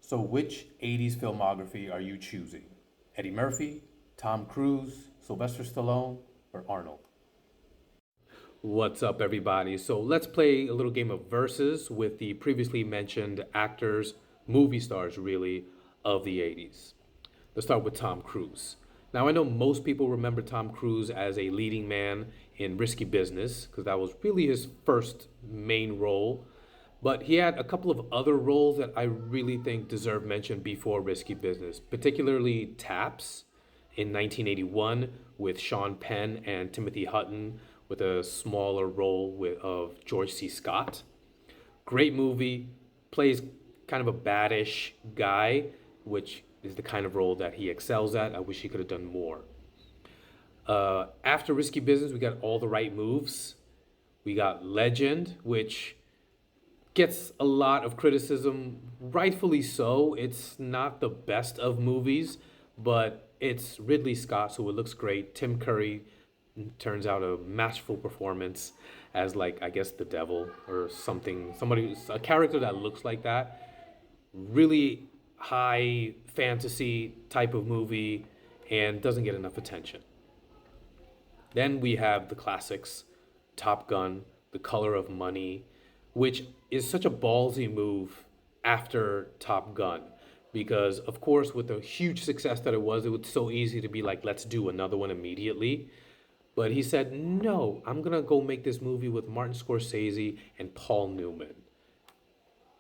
So, which 80s filmography are you choosing? Eddie Murphy, Tom Cruise, Sylvester Stallone, or Arnold? What's up, everybody? So, let's play a little game of verses with the previously mentioned actors, movie stars, really, of the 80s. Let's start with Tom Cruise. Now, I know most people remember Tom Cruise as a leading man in Risky Business because that was really his first main role. But he had a couple of other roles that I really think deserve mention before Risky Business, particularly Taps in 1981 with Sean Penn and Timothy Hutton, with a smaller role of George C. Scott. Great movie, plays kind of a baddish guy, which is the kind of role that he excels at. I wish he could have done more. After Risky Business, we got All the Right Moves. We got Legend, which gets a lot of criticism, rightfully so. It's not the best of movies, but it's Ridley Scott, so it looks great. Tim Curry turns out a masterful performance as, like, I guess the devil or something, somebody, a character that looks like that. Really high fantasy type of movie and doesn't get enough attention. Then we have the classics, Top Gun, The Color of Money, which is such a ballsy move after Top Gun. Because, of course, with the huge success that it was so easy to be like, let's do another one immediately. But he said, no, I'm going to go make this movie with Martin Scorsese and Paul Newman.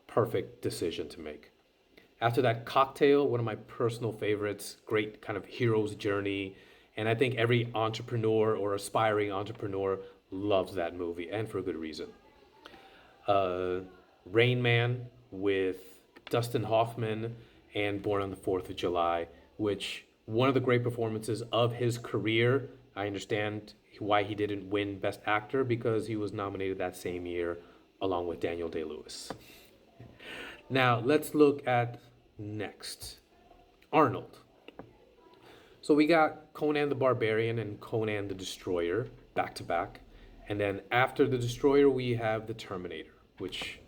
Perfect decision to make. After that, Cocktail, one of my personal favorites, great kind of hero's journey. And I think every entrepreneur or aspiring entrepreneur loves that movie, and for a good reason. Rain Man with Dustin Hoffman and Born on the 4th of July, which one of the great performances of his career. I understand why he didn't win Best Actor because he was nominated that same year along with Daniel Day-Lewis. Now, let's look at next Arnold. So we got Conan the Barbarian and Conan the Destroyer back to back. And then after the Destroyer, we have the Terminator, which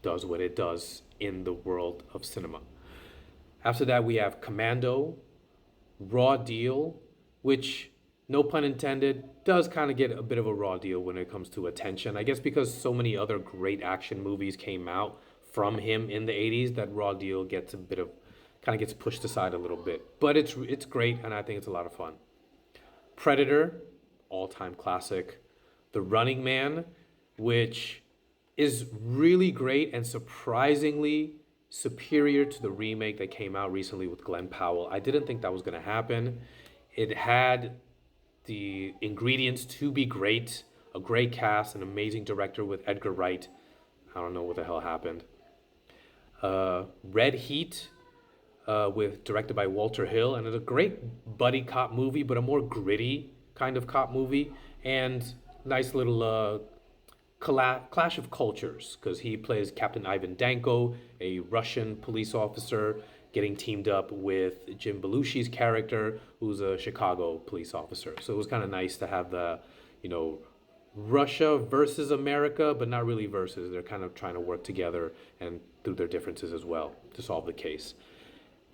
does what it does in the world of cinema. After that, we have Commando, Raw Deal, which, no pun intended, does kind of get a bit of a raw deal when it comes to attention. I guess because so many other great action movies came out from him in the 80s that Raw Deal gets a bit of, kind of gets pushed aside a little bit. But it's great, and I think it's a lot of fun. Predator, all-time classic. The Running Man, which is really great and surprisingly superior to the remake that came out recently with Glenn Powell. I didn't think that was going to happen. It had the ingredients to be great, a great cast, an amazing director with Edgar Wright. I don't know what the hell happened. Red Heat, with directed by Walter Hill, and it's a great buddy cop movie, but a more gritty kind of cop movie, and nice little clash of cultures because he plays Captain Ivan Danko, a Russian police officer, getting teamed up with Jim Belushi's character, who's a Chicago police officer. So it was kind of nice to have the, Russia versus America, but not really versus. They're kind of trying to work together and through their differences as well to solve the case.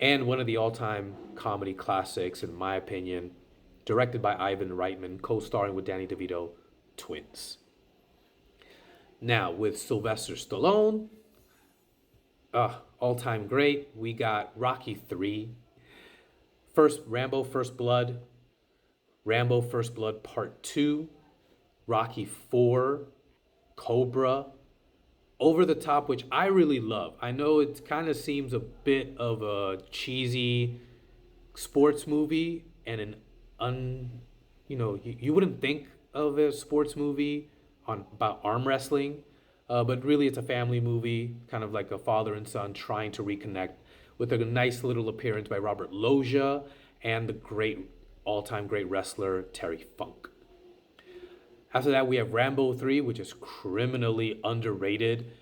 And one of the all-time comedy classics, in my opinion, directed by Ivan Reitman, co-starring with Danny DeVito, Twins. Now, with Sylvester Stallone, all-time great, we got Rocky 3, Rambo First Blood, Rambo First Blood Part 2, Rocky 4, Cobra, Over the Top, which I really love. I know it kind of seems a bit of a cheesy sports movie and you wouldn't think of a sports movie about arm wrestling, but really it's a family movie, kind of like a father and son trying to reconnect, with a nice little appearance by Robert Loggia and the great all-time great wrestler Terry Funk. After that, we have Rambo 3, which is criminally underrated.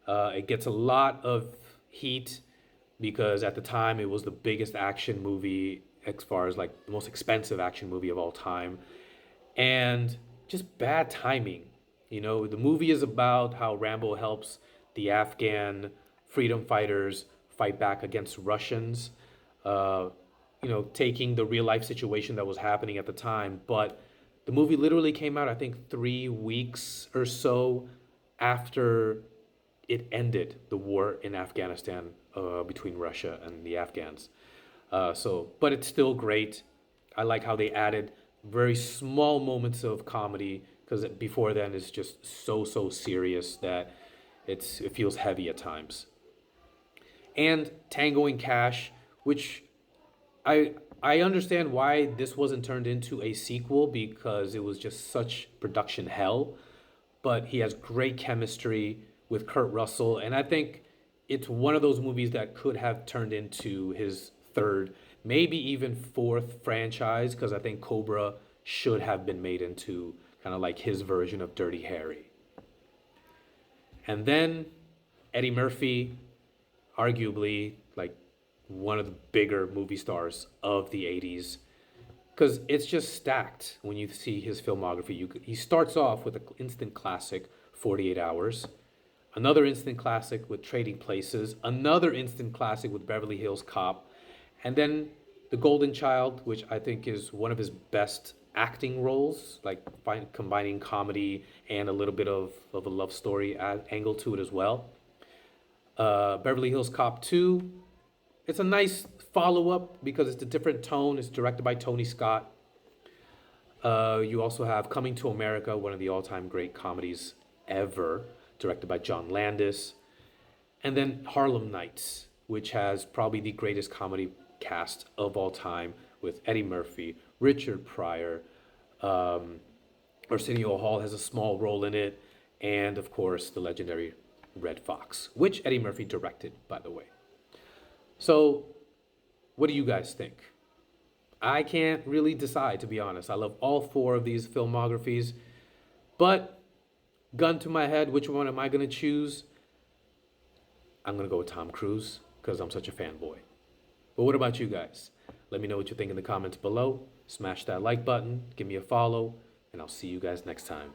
It gets a lot of heat because at the time it was the biggest action movie as far as like the most expensive action movie of all time. And just bad timing. The movie is about how Rambo helps the Afghan freedom fighters fight back against Russians, uh, taking the real life situation that was happening at the time. But the movie literally came out, I think, 3 weeks or so after it ended the war in Afghanistan between Russia and the Afghans. But it's still great. I like how they added very small moments of comedy because before then it's just so serious that it feels heavy at times. And Tango and Cash, which I understand why this wasn't turned into a sequel because it was just such production hell. But he has great chemistry with Kurt Russell, and I think it's one of those movies that could have turned into his third, maybe even fourth franchise because I think Cobra should have been made into kind of like his version of Dirty Harry. And then Eddie Murphy, arguably like one of the bigger movie stars of the 80s because it's just stacked when you see his filmography. He starts off with an instant classic, 48 Hours, another instant classic with Trading Places, another instant classic with Beverly Hills Cop, and then The Golden Child, which I think is one of his best acting roles, like combining comedy and a little bit of a love story angle to it as well. Beverly Hills Cop 2, it's a nice follow up because it's a different tone. It's directed by Tony Scott. You also have Coming to America, one of the all time great comedies ever, directed by John Landis. And then Harlem Nights, which has probably the greatest comedy cast of all time with Eddie Murphy, Richard Pryor, Arsenio Hall has a small role in it, and of course the legendary Red Fox, which Eddie Murphy directed, by the way. So, what do you guys think? I can't really decide, to be honest. I love all four of these filmographies, but gun to my head, which one am I going to choose? I'm going to go with Tom Cruise because I'm such a fanboy. But what about you guys? Let me know what you think in the comments below. Smash that like button, give me a follow, and I'll see you guys next time.